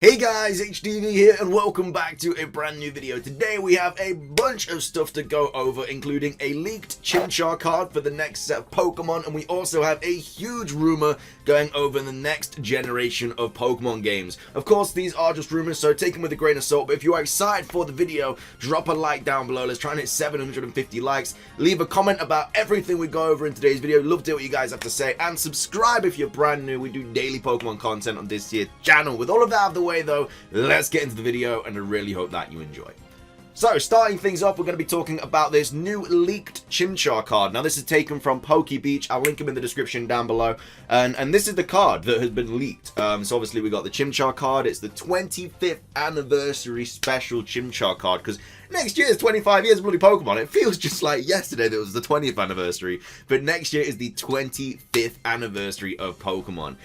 Hey guys, HDvee here and welcome back to a brand new video. Today we have a bunch of stuff to go over, including a leaked Chimchar card for the next set of Pokemon, and we also have a huge rumor going over the next generation of Pokemon games. Of course, these are just rumors, so take them with a grain of salt, but if you are excited for the video, drop a like down below. Let's try and hit 750 likes. Leave a comment about everything we go over in today's video. Love to hear what you guys have to say, and subscribe if you're brand new. We do daily Pokemon content on this here channel. With all of that out of the way though, let's get into the video, and I really hope that you enjoy. So, starting things off, we're going to be talking about this new leaked Chimchar card. Now, this is taken from PokeBeach. I'll link him in the description down below. And this is the card that has been leaked. So, obviously, we got the Chimchar card. It's the 25th anniversary special Chimchar card, because next year is 25 years of bloody Pokemon. It feels just like yesterday that was the 20th anniversary. But next year is the 25th anniversary of Pokemon.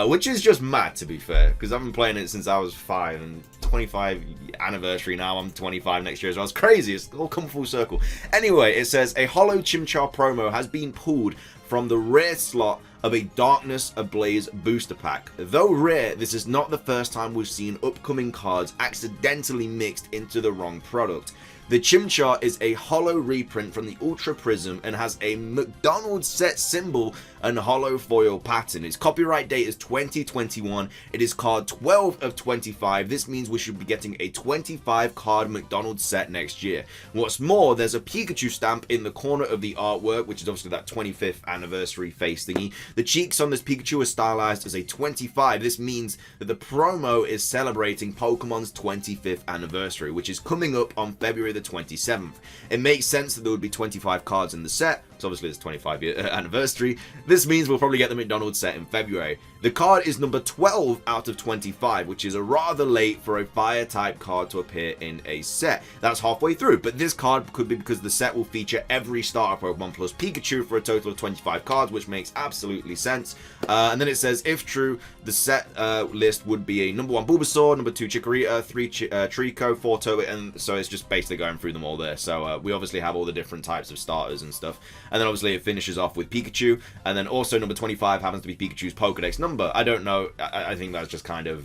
Which is just mad, to be fair, because I've been playing it since I was 5, and 25 anniversary now, I'm 25 next year as well. It's crazy, it's all come full circle. Anyway, it says, a Holo Chimchar promo has been pulled from the rare slot of a Darkness Ablaze booster pack. Though rare, this is not the first time we've seen upcoming cards accidentally mixed into the wrong product. The Chimchar is a holo reprint from the Ultra Prism and has a McDonald's set symbol and holo foil pattern. Its copyright date is 2021. It is card 12 of 25. This means we should be getting a 25 card McDonald's set next year. What's more, there's a Pikachu stamp in the corner of the artwork, which is obviously that 25th anniversary face thingy. The cheeks on this Pikachu are stylized as a 25. This means that the promo is celebrating Pokemon's 25th anniversary, which is coming up on February the 27th. It makes sense that there would be 25 cards in the set, so obviously it's 25th anniversary. This means we'll probably get the McDonald's set in February. The card is number 12 out of 25, which is a rather late for a fire type card to appear in a set. That's halfway through, but this card could be because the set will feature every starter Pokemon plus Pikachu for a total of 25 cards, which makes absolutely sense. And then it says, if true, the set list would be a number 1 Bulbasaur, number 2 Chikorita, 3 Trico, 4 Tobit, and so it's just basically going through them all there. So we obviously have all the different types of starters and stuff. And then obviously it finishes off with Pikachu, and then also number 25 happens to be Pikachu's Pokedex number. I don't know, I think that's just kind of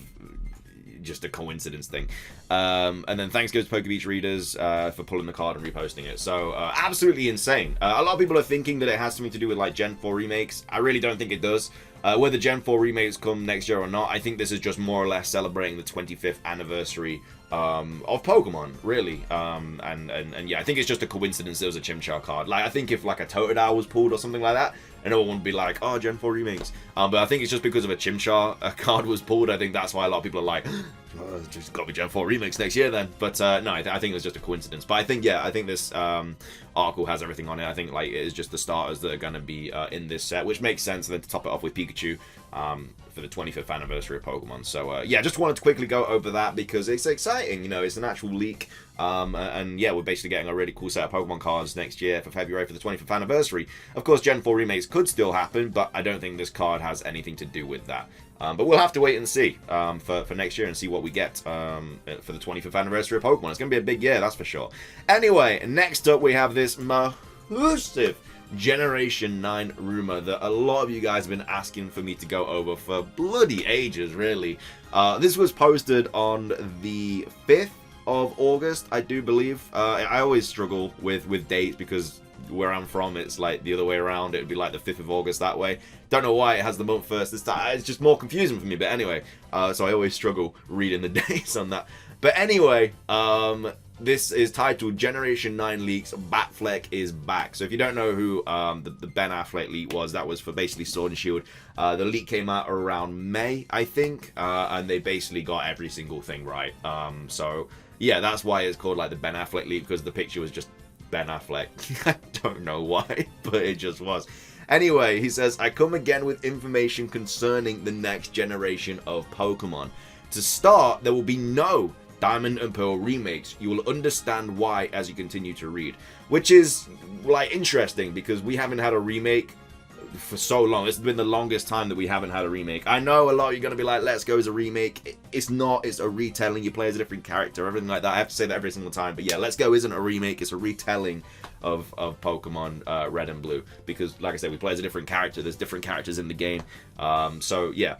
just a coincidence thing. And then thanks goes to PokeBeach readers for pulling the card and reposting it. So absolutely insane. A lot of people are thinking that it has something to do with like Gen 4 remakes. I really don't think it does. Whether Gen 4 remakes come next year or not, I think this is just more or less celebrating the 25th anniversary of Pokemon, really. And yeah, I think it's just a coincidence there was a Chimchar card. Like, I think if like a Totodile was pulled or something like that, and no one would be like, oh, Gen 4 remakes. But I think it's just because of a Chimchar card was pulled. I think that's why a lot of people are like, oh, it's just got to be Gen 4 remakes next year then. But no, I think it was just a coincidence. But I think, yeah, I think this article has everything on it. I think like it is just the starters that are going to be in this set, which makes sense. And then to top it off with Pikachu for the 25th anniversary of Pokemon. So yeah, just wanted to quickly go over that because it's exciting. You know, it's an actual leak. And yeah, we're basically getting a really cool set of Pokemon cards next year for February for the 25th anniversary. Of course, Gen 4 remakes could still happen, but I don't think this card has anything to do with that. But we'll have to wait and see for next year and see what we get for the 25th anniversary of Pokemon. It's going to be a big year, that's for sure. Anyway, next up we have this massive Generation 9 rumor that a lot of you guys have been asking for me to go over for bloody ages, really. This was posted on the 5th of August, I do believe. I always struggle with dates because where I'm from, it's like the other way around. It would be like the 5th of August that way. Don't know why it has the month first this time. It's just more confusing for me, but anyway. So I always struggle reading the dates on that. But anyway, this is titled Generation 9 Leaks, Batfleck is Back. So if you don't know who the Ben Affleck leak was, that was for basically Sword and Shield. The leak came out around May, I think, and they basically got every single thing right. So yeah, that's why it's called like the Ben Affleck leak, because the picture was just Ben Affleck. I don't know why, but it just was. Anyway, he says, I come again with information concerning the next generation of Pokemon. To start, there will be no Diamond and Pearl remakes. You will understand why as you continue to read. Which is, like, interesting, because we haven't had a remake for so long. It's been the longest time that we haven't had a remake. I know a lot of you are going to be like, Let's Go is a remake. It's not. It's a retelling. You play as a different character, everything like that. I have to say that every single time. But yeah, Let's Go isn't a remake. It's a retelling of Pokemon Red and Blue. Because, like I said, we play as a different character. There's different characters in the game. So, yeah.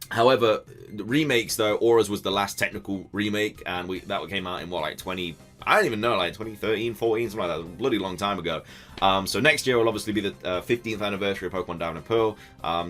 However, the remakes though, Auras was the last technical remake, and that came out in what, like 20, I don't even know, like 2013, 14, something like that, a bloody long time ago. So next year will obviously be the 15th anniversary of Pokemon Diamond and Pearl.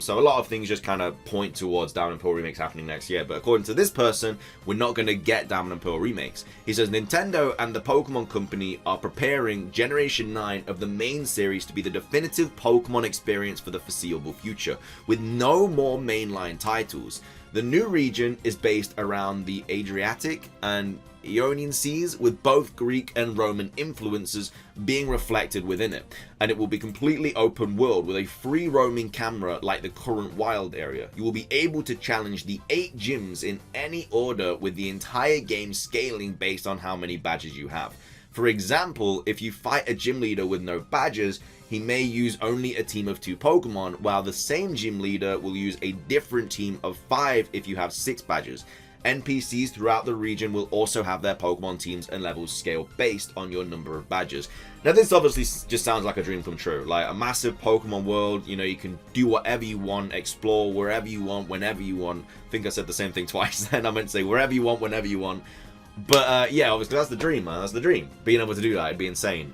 So a lot of things just kind of point towards Diamond and Pearl remakes happening next year. But according to this person, we're not going to get Diamond and Pearl remakes. He says Nintendo and the Pokemon Company are preparing Generation 9 of the main series to be the definitive Pokemon experience for the foreseeable future, with no more mainline titles. The new region is based around the Adriatic and Ionian Seas, with both Greek and Roman influences being reflected within it, and it will be completely open world with a free roaming camera like the current wild area. You will be able to challenge the 8 gyms in any order, with the entire game scaling based on how many badges you have. For example, if you fight a gym leader with no badges, he may use only a team of 2 Pokemon, while the same gym leader will use a different team of 5 if you have 6 badges. NPCs throughout the region will also have their Pokemon teams and levels scale based on your number of badges. Now this obviously just sounds like a dream come true, like a massive Pokemon world, you know, you can do whatever you want, explore wherever you want, whenever you want. I think I said the same thing twice then, I meant to say wherever you want, whenever you want. But yeah, obviously that's the dream, man, that's the dream. Being able to do that, it'd be insane.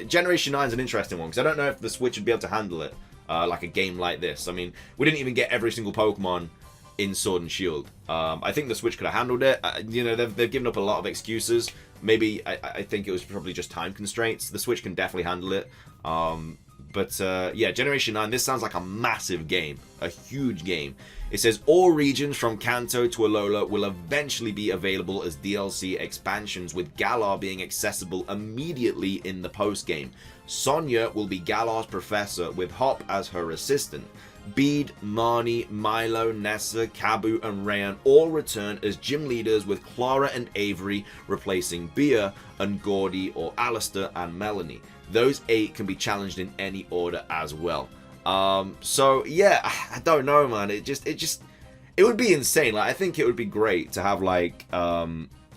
Generation 9 is an interesting one, because I don't know if the Switch would be able to handle it, like a game like this. I mean, we didn't even get every single Pokemon in Sword and Shield. I think the Switch could have handled it. You know, they've given up a lot of excuses. Maybe, I think it was probably just time constraints. The Switch can definitely handle it. But yeah, Generation 9, this sounds like a massive game. A huge game. It says all regions from Kanto to Alola will eventually be available as DLC expansions, with Galar being accessible immediately in the post-game. Sonia will be Galar's professor, with Hop as her assistant. Bede, Marnie, Milo, Nessa, Kabu, and Rayan all return as gym leaders, with Clara and Avery replacing Bea and Gordy or Alistair and Melanie. Those 8 can be challenged in any order as well. So yeah, I don't know, man. It would be insane. Like, I think it would be great to have like a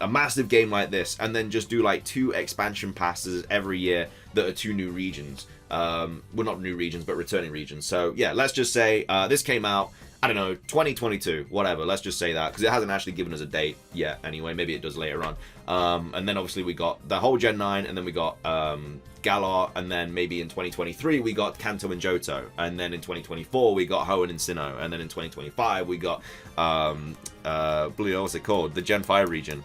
massive game like this, and then just do like 2 expansion passes every year that are 2 new regions. Well, not new regions, but returning regions. So yeah, let's just say this came out, I don't know, 2022, whatever. Let's just say that, because it hasn't actually given us a date yet. Anyway, maybe it does later on. And then obviously we got the whole Gen 9, and then we got Galar, and then maybe in 2023 we got Kanto and Johto, and then in 2024 we got Hoenn and Sinnoh, and then in 2025 we got what's it called? The Gen 5 region.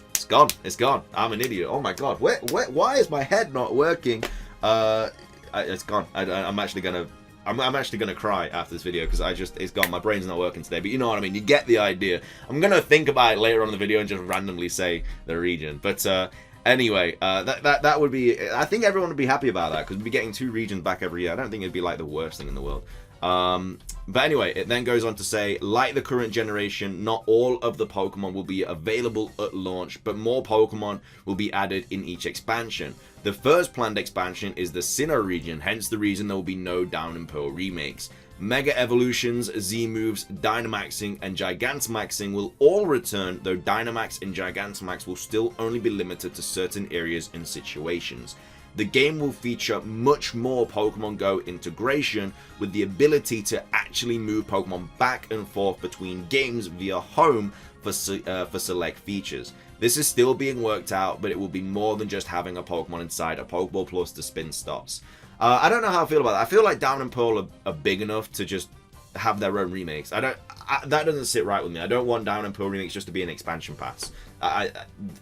It's gone. It's gone. I'm an idiot. Oh my god. Why is my head not working? It's gone. I'm actually gonna cry after this video, because it's gone. My brain's not working today, but you know what I mean. You get the idea. I'm gonna think about it later on in the video and just randomly say the region. But anyway, that would be. I think everyone would be happy about that, because we'd be getting 2 regions back every year. I don't think it'd be like the worst thing in the world. But anyway, it then goes on to say, like the current generation, not all of the Pokemon will be available at launch, but more Pokemon will be added in each expansion. The first planned expansion is the Sinnoh region, hence the reason there will be no Diamond and Pearl remakes. Mega Evolutions, Z-Moves, Dynamaxing, and Gigantamaxing will all return, though Dynamax and Gigantamax will still only be limited to certain areas and situations. The game will feature much more Pokemon Go integration, with the ability to actually move Pokemon back and forth between games via home for select features. This is still being worked out, but it will be more than just having a Pokemon inside a Pokeball Plus to spin stops. I don't know how I feel about that. I feel like Diamond and Pearl are big enough to just have their own remakes. That doesn't sit right with me. I don't want Diamond and Pearl remakes just to be an expansion pass.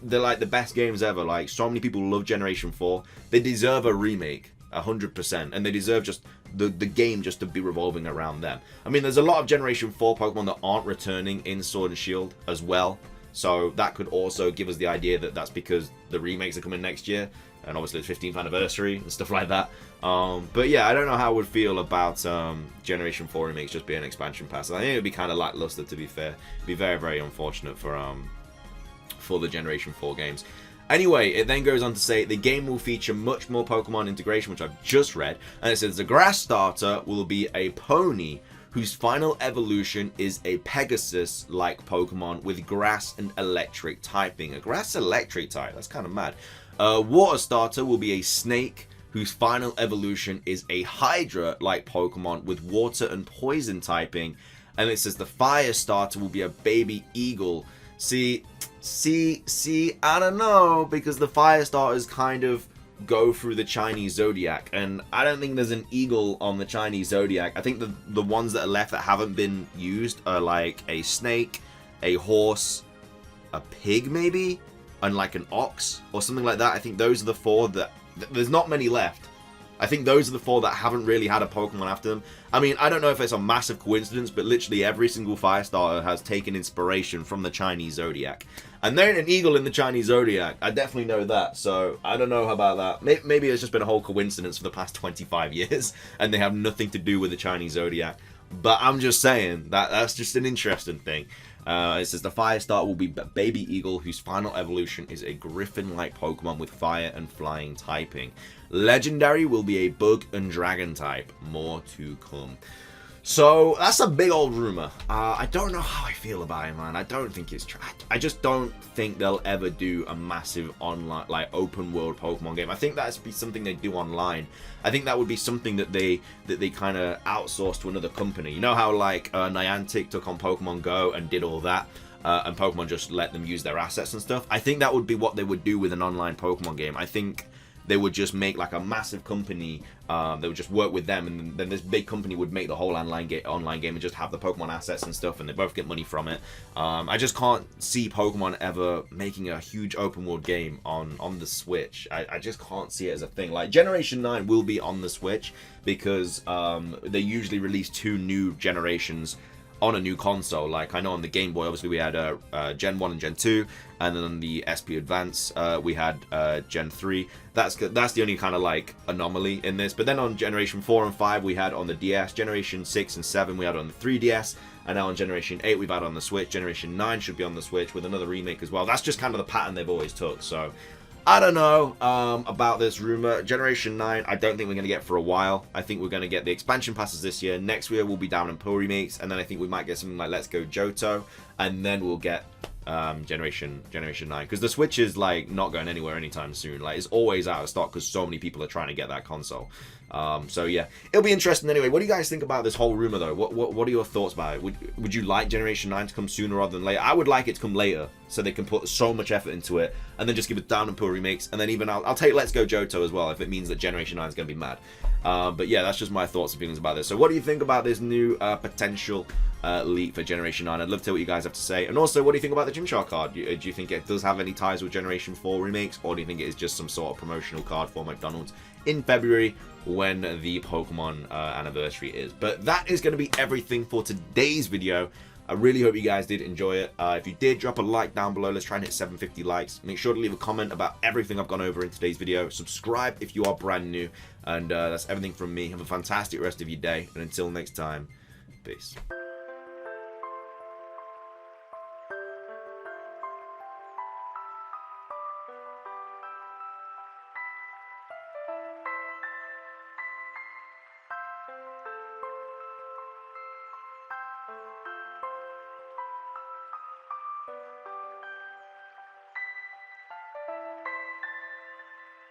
They're like the best games ever. Like, so many people love Generation 4. They deserve a remake, 100%, and they deserve just the game just to be revolving around them. I mean, there's a lot of Generation 4 Pokemon that aren't returning in Sword and Shield as well, so that could also give us the idea that that's because the remakes are coming next year, and obviously the 15th anniversary and stuff like that. But yeah, I don't know how I would feel about Generation 4 remakes just being an expansion pass. I think it would be kind of lackluster, to be fair. It'd be very, very unfortunate for the Generation 4 games. Anyway, it then goes on to say the game will feature much more Pokemon integration, which I've just read, and it says the grass starter will be a pony whose final evolution is a Pegasus-like Pokemon with grass and electric typing. A grass electric type, that's kind of mad. Water starter will be a snake whose final evolution is a Hydra-like Pokemon with water and poison typing. And it says the fire starter will be a baby eagle. See, I don't know, because the fire starters kind of go through the Chinese zodiac, and I don't think there's an eagle on the Chinese zodiac. I think the ones that are left that haven't been used are like a snake, a horse, a pig maybe, and like an ox or something like that. I think those are the 4 that there's not many left. I think those are the 4 that haven't really had a Pokemon after them. I mean, I don't know if it's a massive coincidence, but literally every single fire starter has taken inspiration from the Chinese zodiac. And there ain't an eagle in the Chinese zodiac. I definitely know that. So I don't know about that. Maybe it's just been a whole coincidence for the past 25 years, and they have nothing to do with the Chinese zodiac. But I'm just saying that's just an interesting thing. It says the fire starter will be baby eagle, whose final evolution is a griffin-like Pokemon with fire and flying typing. Legendary will be a bug and dragon type. More to come. So that's a big old rumor. I don't know how I feel about it, man. I don't think it's true. I just don't think they'll ever do a massive online, like, open world Pokemon game. I think that'd be something they do online. I think that would be something that they kind of outsource to another company. You know how like Niantic took on Pokemon Go and did all that, and Pokemon just let them use their assets and stuff. I think that would be what they would do with an online Pokemon game. I think they would just make like a massive company. They would just work with them, and then this big company would make the whole online game and just have the Pokemon assets and stuff, and they both get money from it. I just can't see Pokemon ever making a huge open world game on the Switch. I just can't see it as a thing. Like Generation 9 will be on the Switch because they usually release 2 new generations on a new console. Like I know on the Game Boy, obviously we had Gen 1 and Gen 2, and then on the SP Advance we had Gen 3. That's the only kind of like anomaly in this. But then on Generation 4 and 5 we had on the DS, Generation 6 and 7 we had on the 3DS, and now on Generation 8 we've had on the Switch. Generation 9 should be on the Switch with another remake as well. That's just kind of the pattern they've always took. So I don't know about this rumor. Generation 9, I don't think we're going to get for a while. I think we're going to get the expansion passes this year. Next year we'll be down in Pull Remakes, and then I think we might get something like Let's Go Johto, and then we'll get Generation 9. Because the Switch is like not going anywhere anytime soon. Like it's always out of stock because so many people are trying to get that console. So yeah, it'll be interesting anyway. What do you guys think about this whole rumor though? What are your thoughts about it? Would you like Generation 9 to come sooner rather than later? I would like it to come later so they can put so much effort into it and then just give it down and pull remakes, and then even I'll take Let's Go Johto as well if it means that Generation 9 is going to be mad. But yeah, that's just my thoughts and feelings about this. So what do you think about this new potential leak for Generation 9? I'd love to hear what you guys have to say. And also, what do you think about the Chimchar card? Do you think it does have any ties with Generation 4 remakes, or do you think it is just some sort of promotional card for McDonald's in February when the Pokemon anniversary is? But that is going to be everything for today's video. I really hope you guys did enjoy it. If you did, drop a like down below. Let's try and hit 750 likes. Make sure to leave a comment about everything I've gone over in today's video. Subscribe if you are brand new. And that's everything from me. Have a fantastic rest of your day. And until next time, peace.